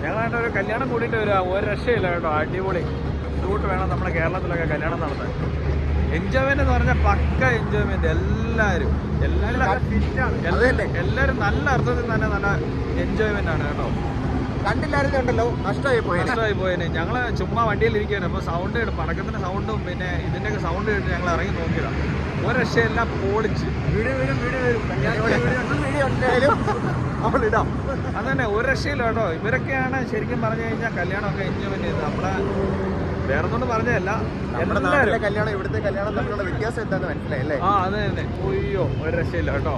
ഞങ്ങളായിട്ട് ഒരു കല്യാണം കൂടിയിട്ട് വരിക, ഒരു രക്ഷയില്ല കേട്ടോ. അടിപൊളി ഷൂട്ട് വേണം നമ്മുടെ കേരളത്തിലൊക്കെ കല്യാണം നടത്താൻ. എൻജോയ്മെന്റ് എന്ന് പറഞ്ഞാൽ പക്ക എൻജോയ്മെന്റ്. എല്ലാവരും നല്ല അർത്ഥത്തിൽ തന്നെ നല്ല എൻജോയ്മെന്റ് ആണ് കേട്ടോ. കണ്ടില്ലായിരുന്നുണ്ടല്ലോ, നഷ്ടമായി പോയേനെ. ഞങ്ങള് ചുമ്മാ വണ്ടിയിൽ ഇരിക്കുകയാണ്. അപ്പോൾ സൗണ്ട് പടക്കത്തിന്റെ സൗണ്ടും പിന്നെ ഇതിന്റെയൊക്കെ സൗണ്ട് കേട്ട് ഞങ്ങൾ ഇറങ്ങി നോക്കിയതാണ്. ഒരു രക്ഷയെല്ലാം പൊളിച്ച് അതന്നെ, ഒരു രക്ഷയില്ല കേട്ടോ. ഇവരൊക്കെയാണ് ശരിക്കും പറഞ്ഞു കഴിഞ്ഞാൽ കല്യാണമൊക്കെ എൻജോയ്മെന്റ് ചെയ്തത്. നമ്മളെ വേറെ ഒന്നും പറഞ്ഞതല്ല, നമ്മുടെ കല്യാണം ഇവിടുത്തെ കല്യാണം തമ്മിലുള്ള വ്യത്യാസം എന്താണെന്ന് മനസ്സിലായല്ലേ? ആ അത് തന്നെ. ഒയ്യോ, ഒരു രക്ഷയില്ല കേട്ടോ.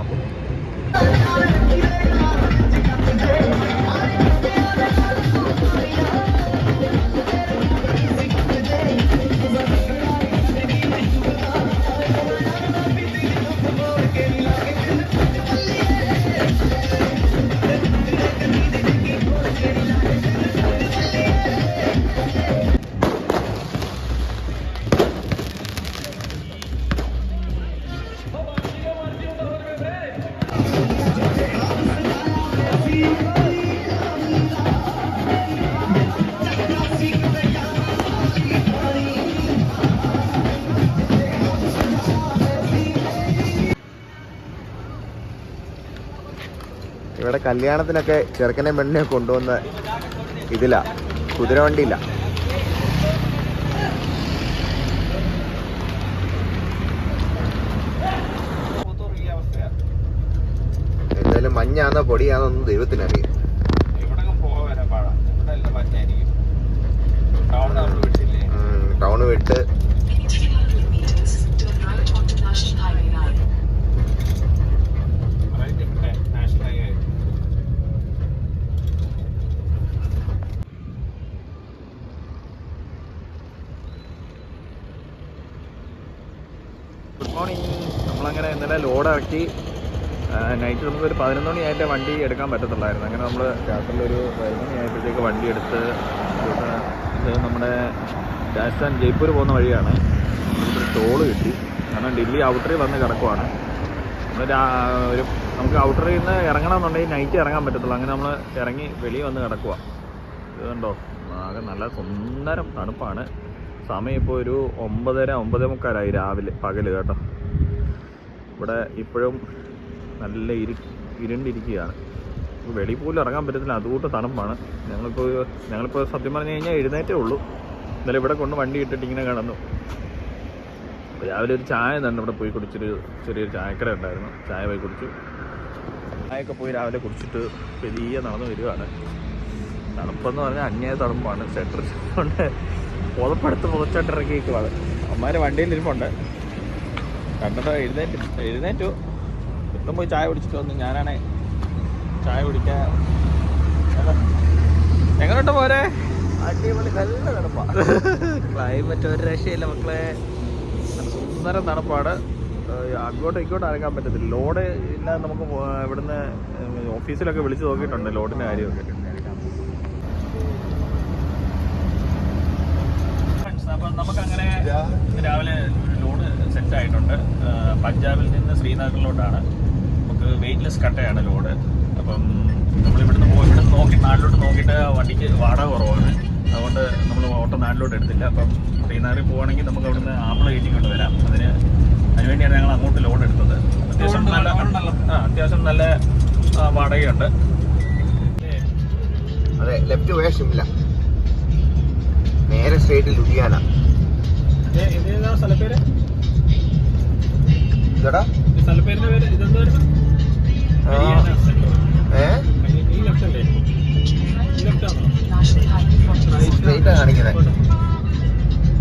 ഇവിടെ കല്യാണത്തിനൊക്കെ ചെറുക്കനെ പെണ്ണിനെ കൊണ്ടുവന്ന ഇതിലാ, കുതിരവണ്ടിയില്ല. എന്തായാലും മഞ്ഞാന്നോ പൊടിയാന്നോ ഒന്നും ദൈവത്തിനറിയാം. ടൗണ് വിട്ട് ഗുഡ് മോർണിംഗ്. നമ്മളങ്ങനെ ഇന്നലെ ലോഡ് ഇറക്കി. നൈറ്റ് നമുക്കൊരു 11 മണിയായിട്ടേ വണ്ടി എടുക്കാൻ പറ്റത്തുള്ളായിരുന്നു. അങ്ങനെ നമ്മൾ രാത്രിയിലൊരു 11 മണിയായപ്പോഴത്തേക്ക് വണ്ടി എടുത്ത് ഇത് നമ്മുടെ രാജസ്ഥാൻ ജയ്പൂർ പോകുന്ന വഴിയാണ്. നമുക്കൊരു ടോള് കിട്ടി. കാരണം ഡൽഹി ഔട്ടറിൽ വന്ന് കിടക്കുവാണ്. നമ്മൾ നമുക്ക് ഔട്ടറിൽ നിന്ന് ഇറങ്ങണമെന്നുണ്ടെങ്കിൽ നൈറ്റ് ഇറങ്ങാൻ പറ്റത്തുള്ളൂ. അങ്ങനെ നമ്മൾ ഇറങ്ങി വെളിയിൽ വന്ന് കിടക്കുക. ഇതുണ്ടോ, ആകെ നല്ല സുന്ദരം തണുപ്പാണ്. സമയം ഇപ്പോൾ ഒരു 9:30-9:45 രാവിലെ, പകല് കേട്ടോ. ഇവിടെ ഇപ്പോഴും നല്ല ഇരുണ്ടിരിക്കുകയാണ്. വെളിയിൽ പോലും ഇറങ്ങാൻ പറ്റത്തില്ല, അതുകൂട്ട് തണുപ്പാണ്. ഞങ്ങളിപ്പോൾ സത്യം പറഞ്ഞു കഴിഞ്ഞാൽ എഴുന്നേറ്റേ ഉള്ളൂ. ഇന്നലെ ഇവിടെ കൊണ്ട് വണ്ടി ഇട്ടിട്ട് ഇങ്ങനെ കിടന്നു. രാവിലെ ഒരു ചായ തന്നെ ഇവിടെ പോയി കുടിച്ചൊരു ചെറിയൊരു ചായക്കട ഉണ്ടായിരുന്നു. ചായ പോയി കുടിച്ചു. ചായയൊക്കെ പോയി രാവിലെ കുടിച്ചിട്ട് വലിയ നടന്നു വരികയാണ്. തണുപ്പെന്ന് പറഞ്ഞാൽ അന്യായ തണുപ്പാണ്. സ്വെറ്റർ കൊണ്ട് പുതപ്പെടുത്ത് പുതച്ചിട്ടിറക്കിയേക്കുവാണ്. അമ്മമാർ വണ്ടിയിലിരിപ്പുണ്ട്. കണ്ടിട്ട് എഴുന്നേറ്റു ഇപ്പം പോയി ചായ കുടിച്ചിട്ട് വന്നു. ഞാനാണേ ചായ കുടിക്കാൻ. എങ്ങോട്ട് പോരെ? അടിപൊളി നല്ല തണുപ്പാണ്. ക്ലൈമറ്റ് ഒരു രക്ഷയില്ല മക്കളെ. സുന്ദരം തണുപ്പാണ്. അങ്ങോട്ടും ഇങ്ങോട്ടും ഇറങ്ങാൻ പറ്റത്തില്ല. ലോഡ് ഇല്ലാതെ നമുക്ക് ഇവിടുന്ന് ഓഫീസിലൊക്കെ വിളിച്ച് നോക്കിയിട്ടുണ്ട് ലോഡിൻ്റെ കാര്യമൊക്കെ. അപ്പം നമുക്കങ്ങനെ രാവിലെ ലോഡ് സെറ്റ് ആയിട്ടുണ്ട്. പഞ്ചാബിൽ നിന്ന് ശ്രീനഗറിലോട്ടാണ്. നമുക്ക് വെയിറ്റ്ലെസ് കട്ടയാണ് ലോഡ്. അപ്പം നമ്മളിവിടുന്ന് നോക്കി നാട്ടിലോട്ട് നോക്കിയിട്ട് വണ്ടിക്ക് വാടക കുറവാണ്. അതുകൊണ്ട് നമ്മൾ ഓട്ടോ നാട്ടിലോട്ട് എടുത്തില്ല. അപ്പം ശ്രീനഗറിൽ പോവുകയാണെങ്കിൽ നമുക്ക് അവിടുന്ന് ആപ്പിൾ കയറ്റി കൊണ്ട് വരാം. അതിനുവേണ്ടിയാണ് ഞങ്ങൾ അങ്ങോട്ട് ലോഡ് എടുത്തത്. അത്യാവശ്യം നല്ല വാടകയുണ്ട്. അതെ, ലെഫ്റ്റ് പോയാൽ ഷിംല, നേരെ സ്ട്രേറ്റ് ലുധിയാന. സ്ഥലപ്പേര് ഇതടാ സ്ഥലപ്പേരിന്റെ പേര് ഇതെന്തായിരുന്നു? സ്ട്രേറ്റ് കാണിക്കുന്നത്.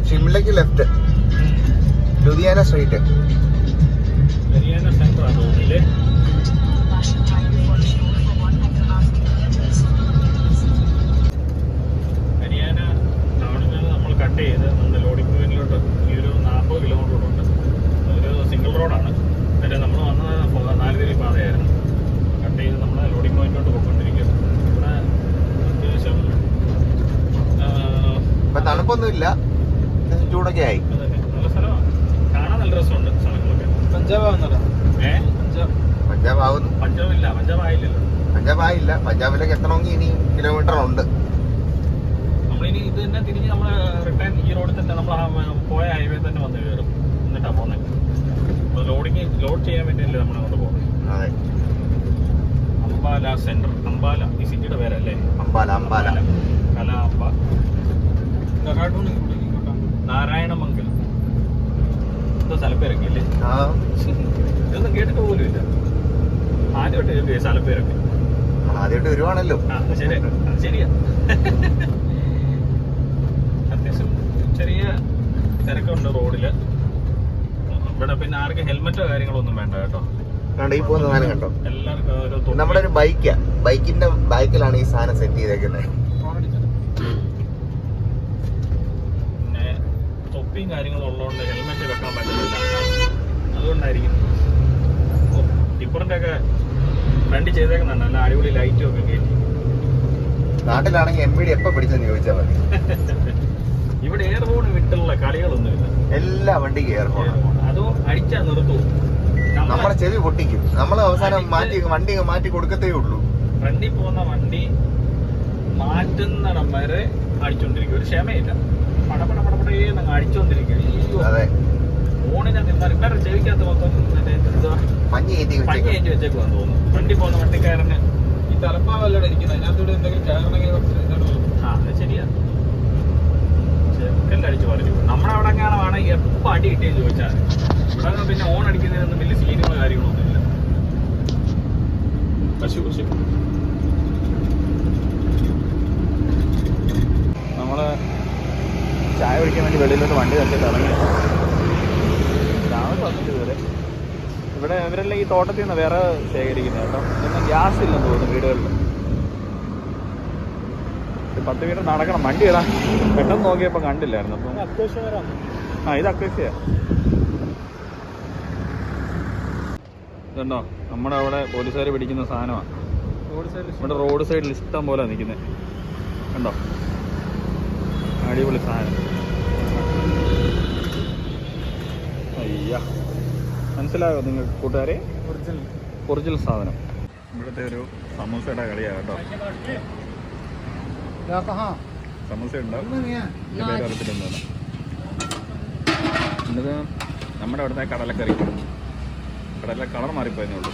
ഷിംലക്ക് ലെഫ്റ്റ്, ലുധിയാന സ്ട്രേറ്റ്. ഹരിയാന ടൗണിൽ നിന്ന് നമ്മൾ കട്ട് ചെയ്ത് നമ്മുടെ ലോഡിംഗ് പോയിന്റിലോട്ട് ഈ ഒരു 40 കിലോമീറ്റർ ഉണ്ട്. ഒരു സിംഗിൾ റോഡാണ്. അതിൽ നമ്മൾ വന്ന 4 തിരി പാതയായിരുന്നു. കട്ട് ചെയ്ത് നമ്മൾ ലോഡിംഗ് പോയിന്റിലോട്ട് പോയിക്കൊണ്ടിരിക്കുകയാണ്. ഇവിടെ അത്യാവശ്യം ഇപ്പം തണുപ്പൊന്നുമില്ല, ചൂടൊക്കെ ആയി. നല്ല സ്ഥലമാണ്, കാണാൻ നല്ല രസമുണ്ട് സ്ഥലങ്ങളൊക്കെ. പഞ്ചാബ് ആവുന്നല്ലോ. പഞ്ചാബ് ആവുന്നു. പഞ്ചാബില്ല, പഞ്ചാബ് ആയില്ലല്ലോ. പഞ്ചാബ് ആയില്ല. പഞ്ചാബിലേക്ക് എത്തണമെങ്കിൽ ഇനി കിലോമീറ്റർ ഉണ്ട്. നമ്മളിനി ഇത് തന്നെ തിരിഞ്ഞ് നമ്മൾ റിട്ടേൺ ഈ റോഡിൽ തന്നെ നമ്മൾ പോയ ഹൈവേ തന്നെ വന്ന് കയറും. എന്നിട്ടാണ് പോകുന്നത്. ലോഡ് ചെയ്യാൻ വേണ്ടിയല്ലേ നമ്മളങ്ങോട്ട് പോകുന്നത്. അതെ. അംബാല സെന്റർ. അംബാല ഈ സിറ്റിയുടെ പേരല്ലേ? അംബാല. കലാമ്പ. നാരായണമംഗലം. എന്തോ സ്ഥലപ്പേരൊക്കെ ഇല്ലേ? ഇതൊന്നും കേട്ടിട്ട് പോലും ഇല്ല. ആദ്യമായിട്ട് കേൾക്കുക സ്ഥലപ്പേരൊക്കെ. ആദ്യമായിട്ട് വരുവാണല്ലോ. ശരിയാ. അത്യാവശ്യം ചെറിയ തിരക്കുണ്ട് റോഡില്. ഇവിടെ പിന്നെ ആർക്കും ഹെൽമെറ്റോ കാര്യങ്ങളോ ഒന്നും വേണ്ട കേട്ടോ. ഈ പോകുന്ന സാധനം കണ്ടോ? എല്ലാവർക്കും നമ്മുടെ ഒരു ബൈക്കിന്റെ ബാക്കിലാണ് ഈ സാധനം സെറ്റ് ചെയ്തേക്കുന്നത്. പിന്നെ തൊപ്പിയും കാര്യങ്ങളും ഉള്ളതുകൊണ്ട് ഹെൽമെറ്റ് വെക്കാൻ പറ്റുന്നില്ല. അതുകൊണ്ടായിരിക്കും. ടിപ്പറിന്റെ ഒക്കെ ഫ്രണ്ട് ചെയ്തേക്കുന്നുണ്ട്. നല്ല അടിപൊളി ലൈറ്റും ഒക്കെ കയറ്റി. നാട്ടിലാണെങ്കിൽ MVD എപ്പോ പിടിച്ചെന്ന് ചോദിച്ചാൽ മതി. ഇവിടെ എയർഫോൺ വിട്ടുള്ള കളികളൊന്നുമില്ല. എല്ലാ വണ്ടിക്കും എയർഫോൺ. അതോ അടിച്ചാൽ നിർത്തൂ. നമ്മളെ ചെവി പൊട്ടിക്കും. നമ്മൾ അവസാനം വണ്ടി മാറ്റി കൊടുക്കത്തേ ഉള്ളൂ. ഫ്രണ്ടിൽ പോകുന്ന വണ്ടി മാറ്റുന്നിടം വരെ അടിച്ചോണ്ടിരിക്കും. ഒരു ക്ഷമയില്ല. പടപടേന്ന് അടിച്ചോണ്ടിരിക്കും. അതെ. ഫോണിനെ നിന്നാൽ വേറെ ചെവിക്കകത്ത് മൊത്തം പഞ്ഞി കയറ്റി വെച്ചേക്കുവാന്ന് തോന്നുന്നു. ഫ്രണ്ടിൽ പോകുന്ന വണ്ടിക്കാരന് ഈ തലപ്പാവല്ലോടെ ഇരിക്കുന്നത്. അതിനകത്തൂടെ എന്തെങ്കിലും കയറണമെങ്കിൽ അത് ശരിയാ. എല്ലാം അടിച്ചു പറഞ്ഞു. നമ്മുടെ അവിടെ എങ്ങാനാണ് എപ്പോൾ അടി കിട്ടിയെന്ന് ചോദിച്ചാൽ ഇവിടെ പിന്നെ ഓൺ അടിക്കുന്നതിനൊന്നും വലിയ സീനുകളോ കാര്യങ്ങളൊന്നും ഇല്ല. പശു നമ്മൾ ചായ കുടിക്കാൻ വേണ്ടി വെളിയിലോട്ട് വണ്ടി തട്ടിട്ട് ഇറങ്ങി. രാവിലെ വന്നിട്ട് ഇതുവരെ ഇവിടെ ഇവരെല്ലാം ഈ തോട്ടത്തിൽ നിന്ന് വേറെ ശേഖരിക്കുന്നത് കേട്ടോ. ഇതൊന്നും ഗ്യാസ് ഇല്ലെന്ന് തോന്നുന്നു വീടുകളിൽ. 10 മീറ്റർ നടക്കണം. വണ്ടി ഇടാൻ പെട്ടെന്ന് നോക്കിയപ്പോൾ കണ്ടില്ലായിരുന്നു. അപ്പം ഇത് അക്വേഷ്യ. ഇതുണ്ടോ നമ്മുടെ അവിടെ പോലീസുകാർ പിടിക്കുന്ന സാധനമാണ്. ഇവിടെ റോഡ് സൈഡിൽ ഇഷ്ടം പോലെ നിൽക്കുന്നത് കണ്ടോ. അടിപൊളി സാധനം. അയ്യ മനസ്സിലായോ നിങ്ങൾക്ക് കൂട്ടുകാരെ? ഒറിജിനൽ സാധനം. ഇവിടുത്തെ ഒരു സമൂസയുടെ കളിയാണ് കേട്ടോ. സമൂസ ഉണ്ടാവും. പേര് അറിയത്തില്ലെന്നാണ്. ഇന്നത് നമ്മുടെ അവിടുത്തെ കടലക്കറി. കടല കളർ മാറിപ്പോയെന്നേ ഉള്ളൂ.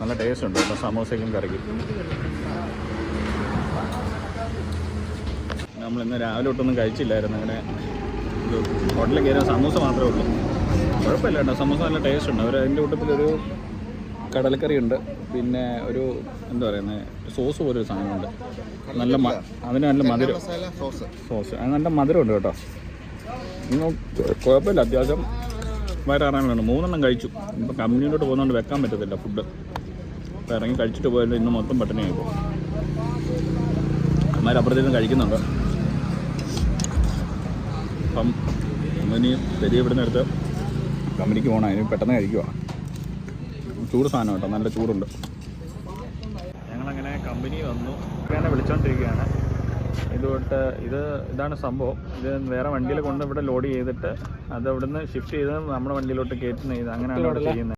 നല്ല ടേസ്റ്റ് ഉണ്ട് കേട്ടോ സമൂസയ്ക്കും കറിക്കും. നമ്മളിന്ന് രാവിലെ തൊട്ടൊന്നും കഴിച്ചില്ലായിരുന്നു. അങ്ങനെ ഒരു ഹോട്ടലിൽ കയറിയ സമൂസ മാത്രമേ ഉള്ളൂ. കുഴപ്പമില്ല കേട്ടോ. സമൂസ നല്ല ടേസ്റ്റ് ഉണ്ട്. അവർ അതിൻ്റെ കൂട്ടത്തിലൊരു കടലക്കറി ഉണ്ട്. പിന്നെ ഒരു എന്താ പറയുന്നത് സോസ് പോലൊരു സാധനമുണ്ട്. നല്ല അതിന് നല്ല മധുരം സോസ്. അത് നല്ല മധുരമുണ്ട് കേട്ടോ. കുഴപ്പമില്ല. അത്യാവശ്യം വയറാറാനുണ്ട്. 3 കഴിച്ചു. ഇപ്പം കമ്പനിയിലോട്ട് പോകുന്നതുകൊണ്ട് വെക്കാൻ പറ്റത്തില്ല ഫുഡ്. അപ്പോൾ ഇറങ്ങി കഴിച്ചിട്ട് പോയാലും ഇന്ന് മൊത്തം പട്ടിണിയായി പോകും. അമ്മമാരപ്പുറത്തേക്കും കഴിക്കുന്നുണ്ട്. അപ്പം നമ്മളിനി പെരിയ ഇവിടുന്ന് എടുത്ത് കമ്പനിക്ക് പോകണം. അതിന് പെട്ടെന്ന് കഴിക്കുക. ചൂട് സാധനം കേട്ടോ. നല്ല ചൂടുണ്ട്. ഞങ്ങളങ്ങനെ കമ്പനി വന്നു. ഇങ്ങനെ വിളിച്ചുകൊണ്ടിരിക്കുകയാണ്. ഇതാണ് സംഭവം. ഇത് വേറെ വണ്ടിയിൽ കൊണ്ട് ഇവിടെ ലോഡ് ചെയ്തിട്ട് അത് ഇവിടുന്ന് ഷിഫ്റ്റ് ചെയ്ത് നമ്മുടെ വണ്ടിയിലോട്ട് കയറ്റുന്ന അങ്ങനെയാണ് ഇവിടെ ചെയ്യുന്നത്.